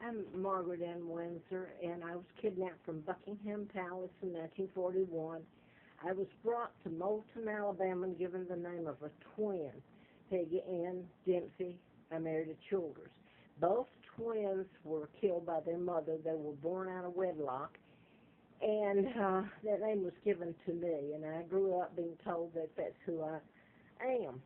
I'm Margaret Ann Windsor, and I was kidnapped from Buckingham Palace in 1941. I was brought to Moulton, Alabama, and given the name of a twin, Peggy Ann Dempsey. I married a Childers. Both twins were killed by their mother. They were born out of wedlock, and that name was given to me, and I grew up being told that that's who I am.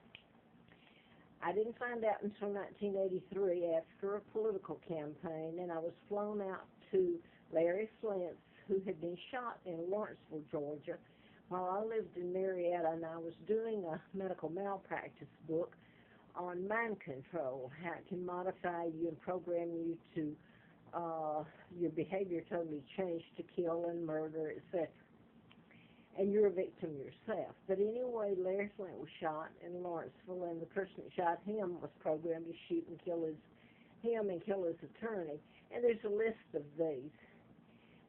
I didn't find out until 1983 after a political campaign, and I was flown out to Larry Flint's, who had been shot in Lawrenceville, Georgia, while I lived in Marietta, and I was doing a medical malpractice book on mind control, how it can modify you and program you to your behavior totally change to kill and murder, etc. And you're a victim yourself. But anyway, Larry Flint was shot in Lawrenceville, and the person that shot him was programmed to shoot and kill him and kill his attorney. And there's a list of these.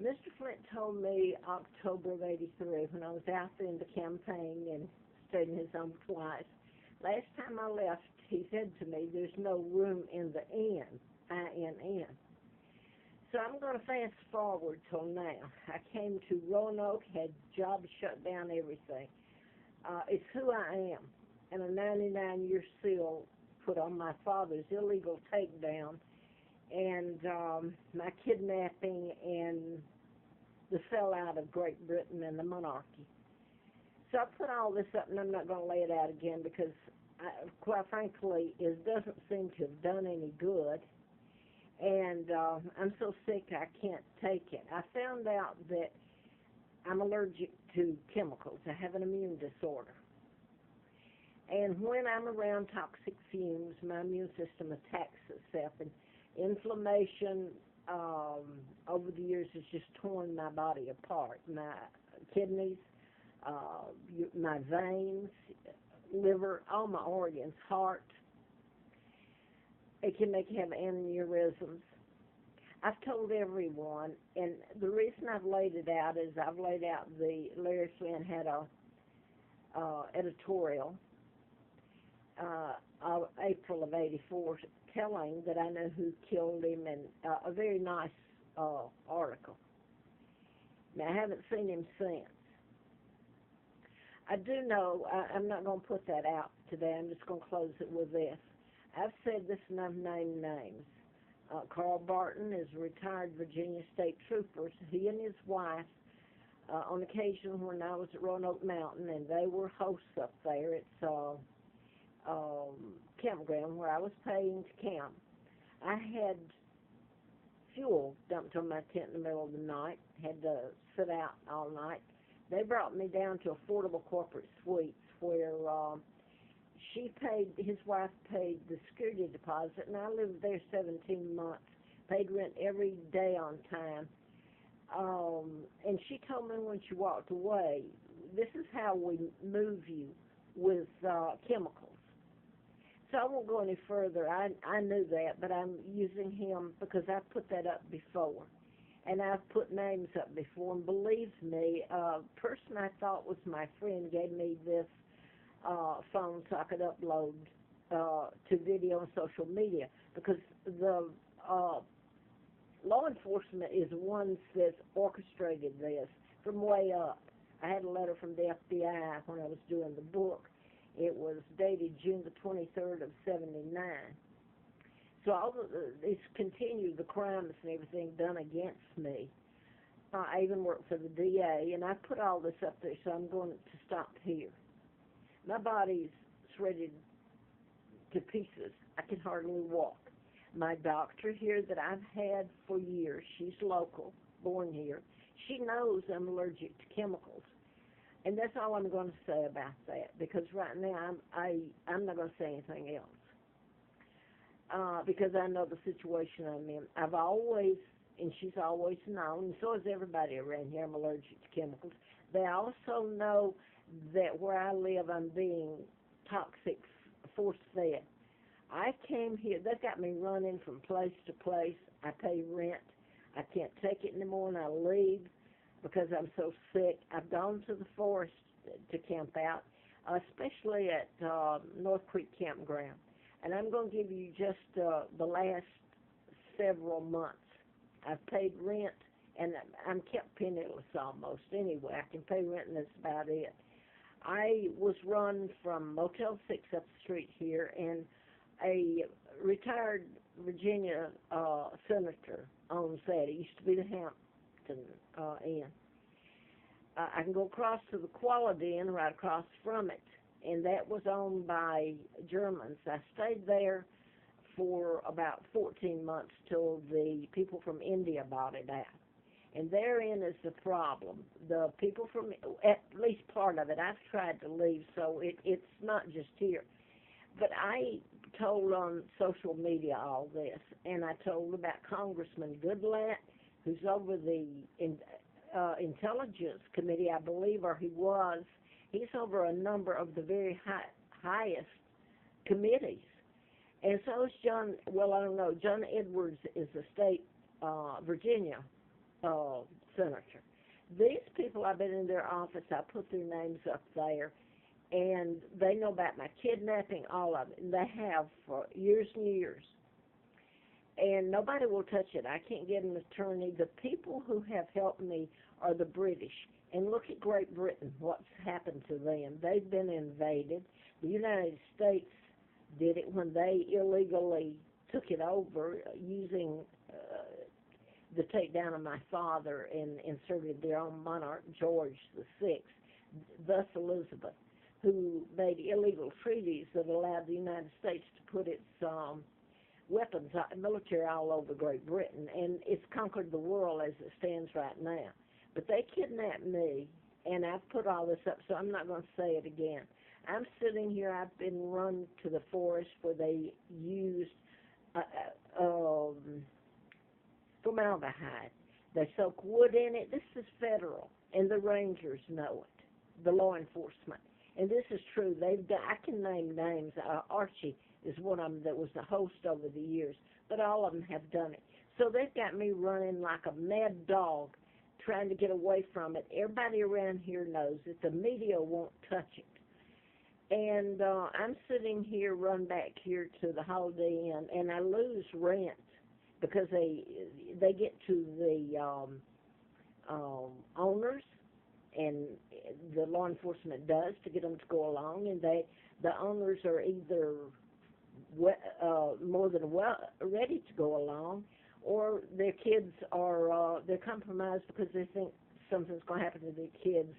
Mr. Flint told me October of '83, when I was out there in the campaign and stayed in his home twice. Last time I left, he said to me, "There's no room in the inn, I-N-N." So I'm going to fast forward till now. I came to Roanoke, had jobs shut down, everything. It's who I am, and a 99-year seal put on my father's illegal takedown, and my kidnapping, and the sellout of Great Britain and the monarchy. So I put all this up, and I'm not going to lay it out again because, quite frankly, it doesn't seem to have done any good. And I'm so sick I can't take it. I found out that I'm allergic to chemicals. I have an immune disorder. And when I'm around toxic fumes, my immune system attacks itself. And inflammation over the years has just torn my body apart. My kidneys, my veins, liver, all my organs, heart. It can make you have aneurysms. I've told everyone, and the reason I've laid it out is I've laid out Larry Flynn had a editorial, April of '84, telling that I know who killed him, and a very nice article. Now, I haven't seen him since. I do know, I'm not going to put that out today, I'm just going to close it with this. I've said this and I've named names. Carl Barton is a retired Virginia State Trooper. He and his wife, on occasion when I was at Roanoke Mountain, and they were hosts up there, it's campground where I was paying to camp. I had fuel dumped on my tent in the middle of the night, had to sit out all night. They brought me down to Affordable Corporate Suites where his wife paid the security deposit, and I lived there 17 months, paid rent every day on time. And she told me when she walked away, this is how we move you with chemicals. So I won't go any further. I knew that, but I'm using him because I've put that up before. And I've put names up before, and believe me, a person I thought was my friend gave me this phone so I could upload to video and social media, because the law enforcement is the ones that orchestrated this from way up. I had a letter from the FBI when I was doing the book. It was dated June the 23rd of '79. So all it's continued, the crimes and everything done against me. I even worked for the DA, and I put all this up there, so I'm going to stop here. My body's shredded to pieces. I can hardly walk. My doctor here that I've had for years, she's local, born here, she knows I'm allergic to chemicals. And that's all I'm going to say about that, because right now I'm not going to say anything else. Because I know the situation I'm in. I've always, and she's always known, and so is everybody around here, I'm allergic to chemicals. They also know that where I live, I'm being toxic, force-fed. I came here, they've got me running from place to place. I pay rent. I can't take it anymore, and I leave because I'm so sick. I've gone to the forest to camp out, especially at North Creek Campground. And I'm going to give you just the last several months. I've paid rent, and I'm kept penniless almost anyway. I can pay rent, and that's about it. I was run from Motel 6 up the street here, and a retired Virginia senator owns that. It used to be the Hampton Inn. I can go across to the Quality Inn right across from it, and that was owned by Germans. I stayed there for about 14 months till the people from India bought it out. And therein is the problem. The people from, at least part of it, I've tried to leave, so it's not just here. But I told on social media all this, and I told about Congressman Goodlatte, who's over the Intelligence Committee, I believe, or he was. He's over a number of the very highest committees. And so is John, well, I don't know, John Edwards is a state Virginia senator. These people, I've been in their office, I put their names up there, and they know about my kidnapping, all of it. And they have for years and years. And nobody will touch it. I can't get an attorney. The people who have helped me are the British. And look at Great Britain, what's happened to them. They've been invaded. The United States did it when they illegally took it over using the takedown of my father and inserted their own monarch, George VI, thus Elizabeth, who made illegal treaties that allowed the United States to put its weapons, military all over Great Britain, and it's conquered the world as it stands right now. But they kidnapped me, and I've put all this up, so I'm not going to say it again. I'm sitting here, I've been run to the forest where they used formaldehyde. They soak wood in it. This is federal, and the rangers know it, the law enforcement. And this is true. I can name names. Archie is one of them that was the host over the years, but all of them have done it. So they've got me running like a mad dog trying to get away from it. Everybody around here knows it. The media won't touch it. And I'm sitting here, run back here to the Holiday Inn, and I lose rent because they get to the owners, and the law enforcement does to get them to go along, and the owners are either more than ready to go along, or their kids are they're compromised because they think something's going to happen to their kids.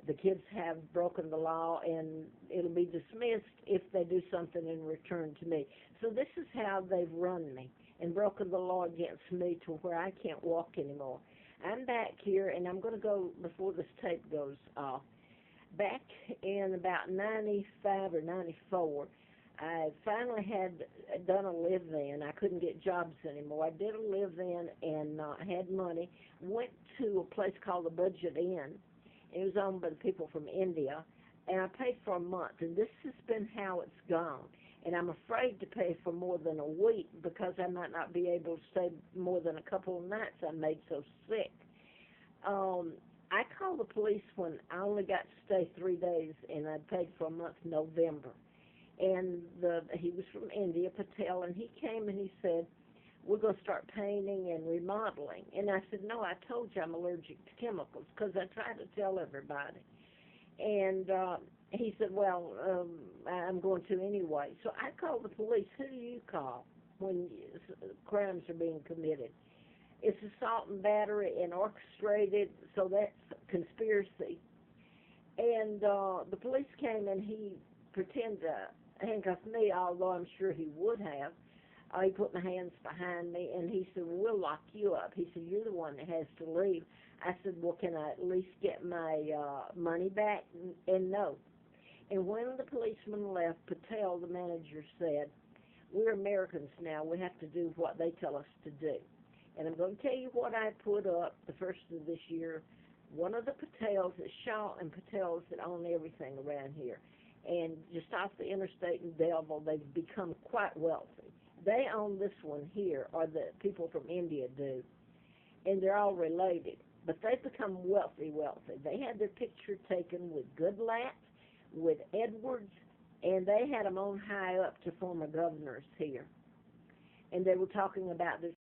The kids have broken the law, and it'll be dismissed if they do something in return to me. So this is how they've run me and broken the law against me to where I can't walk anymore. I'm back here, and I'm going to go, before this tape goes off, back in about 95 or 94, I finally had done a live-in. I couldn't get jobs anymore. I did a live-in and had money, went to a place called the Budget Inn. It was owned by the people from India, and I paid for a month, and this has been how it's gone. And I'm afraid to pay for more than a week because I might not be able to stay more than a couple of nights. I'm made so sick. I called the police when I only got to stay 3 days, and I paid for a month in November. And he was from India, Patel, and he came and he said, we're going to start painting and remodeling. And I said, no, I told you I'm allergic to chemicals, because I try to tell everybody. And he said, well, I'm going to anyway. So I called the police. Who do you call when crimes are being committed? It's assault and battery and orchestrated, so that's conspiracy. And the police came, and he pretended to handcuff me, although I'm sure he would have. He put my hands behind me, and he said, well, we'll lock you up. He said, you're the one that has to leave. I said, well, can I at least get my money back? And no. And when the policeman left, Patel, the manager, said, we're Americans now. We have to do what they tell us to do. And I'm going to tell you what I put up the first of this year. One of the Patels, it's Shaw and Patels that own everything around here. And just off the interstate in Belleville, they've become quite wealthy. They own this one here, or the people from India do, and they're all related. But they've become wealthy. They had their picture taken with Goodlatte, with Edwards, and they had them on high up to former governors here. And they were talking about their